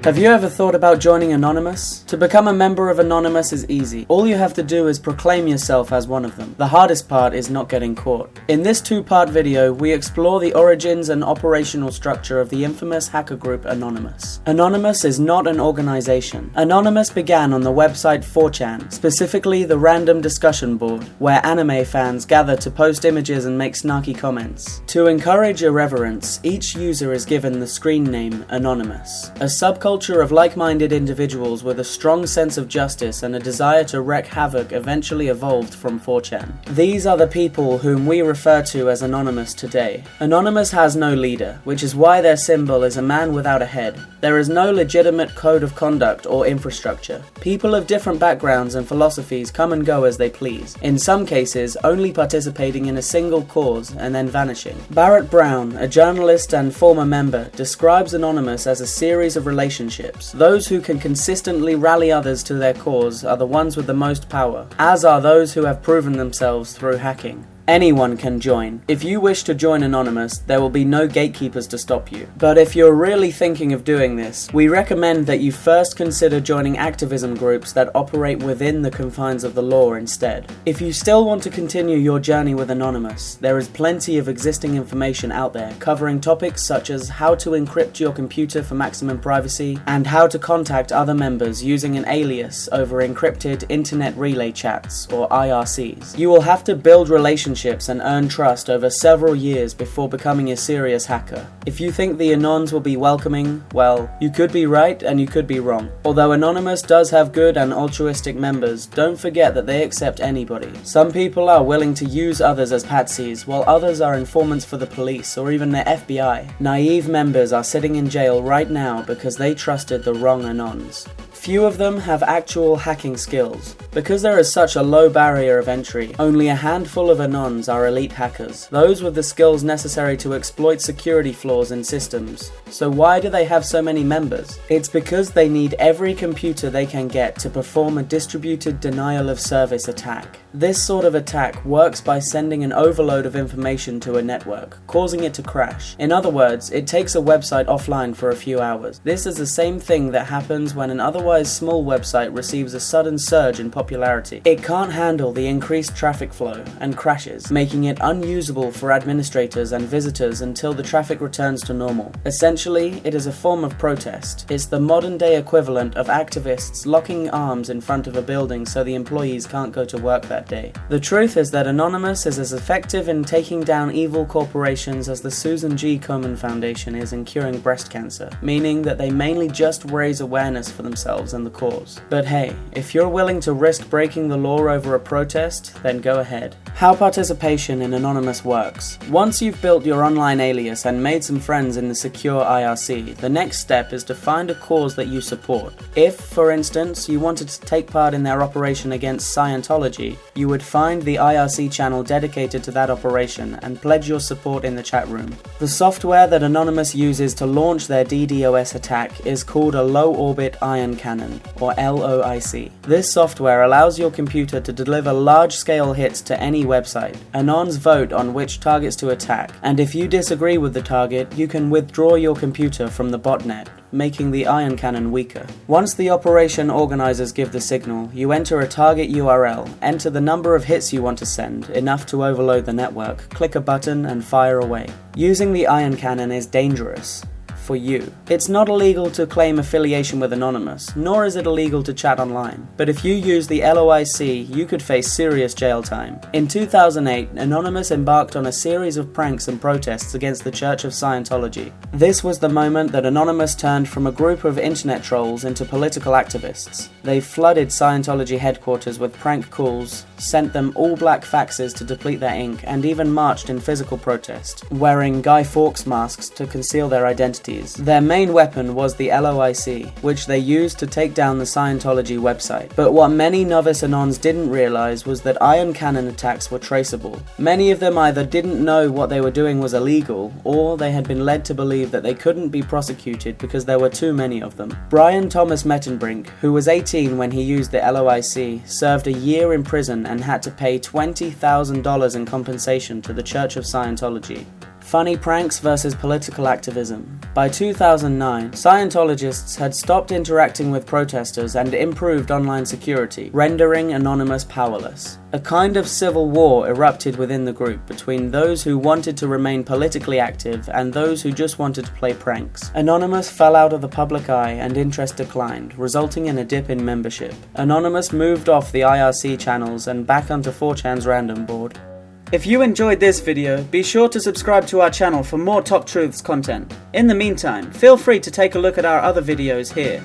Have you ever thought about joining Anonymous? To become a member of Anonymous is easy. All you have to do is proclaim yourself as one of them. The hardest part is not getting caught. In this two-part video, we explore the origins and operational structure of the infamous hacker group Anonymous. Anonymous is not an organization. Anonymous began on the website 4chan, specifically the random discussion board, where anime fans gather to post images and make snarky comments. To encourage irreverence, each user is given the screen name Anonymous. A subculture of like-minded individuals with a strong sense of justice and a desire to wreak havoc eventually evolved from 4chan. These are the people whom we refer to as Anonymous today. Anonymous has no leader, which is why their symbol is a man without a head. There is no legitimate code of conduct or infrastructure. People of different backgrounds and philosophies come and go as they please, in some cases only participating in a single cause and then vanishing. Barrett Brown, a journalist and former member, describes Anonymous as a series of relationships. Those who can consistently rally others to their cause are the ones with the most power, as are those who have proven themselves through hacking. Anyone can join. If you wish to join Anonymous, there will be no gatekeepers to stop you. But if you're really thinking of doing this, we recommend that you first consider joining activism groups that operate within the confines of the law instead. If you still want to continue your journey with Anonymous, there is plenty of existing information out there covering topics such as how to encrypt your computer for maximum privacy and how to contact other members using an alias over encrypted internet relay chats or IRCs. You will have to build relationships and earn trust over several years before becoming a serious hacker. If you think the Anons will be welcoming, well, you could be right and you could be wrong. Although Anonymous does have good and altruistic members, don't forget that they accept anybody. Some people are willing to use others as patsies, while others are informants for the police or even the FBI. Naive members are sitting in jail right now because they trusted the wrong Anons. Few of them have actual hacking skills. Because there is such a low barrier of entry, only a handful of Anons are elite hackers, those with the skills necessary to exploit security flaws in systems. So why do they have so many members? It's because they need every computer they can get to perform a distributed denial of service attack. This sort of attack works by sending an overload of information to a network, causing it to crash. In other words, it takes a website offline for a few hours. This is the same thing that happens when an otherwise small website receives a sudden surge in popularity. It can't handle the increased traffic flow and crashes, making it unusable for administrators and visitors until the traffic returns to normal. Essentially, it is a form of protest. It's the modern-day equivalent of activists locking arms in front of a building so the employees can't go to work that day. The truth is that Anonymous is as effective in taking down evil corporations as the Susan G. Komen Foundation is in curing breast cancer, meaning that they mainly just raise awareness for themselves and the cause. But hey, if you're willing to risk breaking the law over a protest, then go ahead. How participation in Anonymous works. Once you've built your online alias and made some friends in the secure IRC, the next step is to find a cause that you support. If, for instance, you wanted to take part in their operation against Scientology, you would find the IRC channel dedicated to that operation and pledge your support in the chat room. The software that Anonymous uses to launch their DDoS attack is called a low-orbit ion cannon, or LOIC. This software allows your computer to deliver large-scale hits to any website. Anons vote on which targets to attack, and if you disagree with the target, you can withdraw your computer from the botnet, making the ion cannon weaker. Once the operation organizers give the signal, you enter a target URL, enter the number of hits you want to send, enough to overload the network, click a button and fire away. Using the ion cannon is dangerous. For you. It's not illegal to claim affiliation with Anonymous, nor is it illegal to chat online. But if you use the LOIC, you could face serious jail time. In 2008, Anonymous embarked on a series of pranks and protests against the Church of Scientology. This was the moment that Anonymous turned from a group of internet trolls into political activists. They flooded Scientology headquarters with prank calls, sent them all-black faxes to deplete their ink, and even marched in physical protest, wearing Guy Fawkes masks to conceal their identities. Their main weapon was the LOIC, which they used to take down the Scientology website. But what many novice Anons didn't realize was that ion cannon attacks were traceable. Many of them either didn't know what they were doing was illegal, or they had been led to believe that they couldn't be prosecuted because there were too many of them. Brian Thomas Mettenbrink, who was 18 when he used the LOIC, served a year in prison and had to pay $20,000 in compensation to the Church of Scientology. Funny pranks versus political activism. By 2009, Scientologists had stopped interacting with protesters and improved online security, rendering Anonymous powerless. A kind of civil war erupted within the group between those who wanted to remain politically active and those who just wanted to play pranks. Anonymous fell out of the public eye and interest declined, resulting in a dip in membership. Anonymous moved off the IRC channels and back onto 4chan's random board. If you enjoyed this video, be sure to subscribe to our channel for more Top Truths content. In the meantime, feel free to take a look at our other videos here.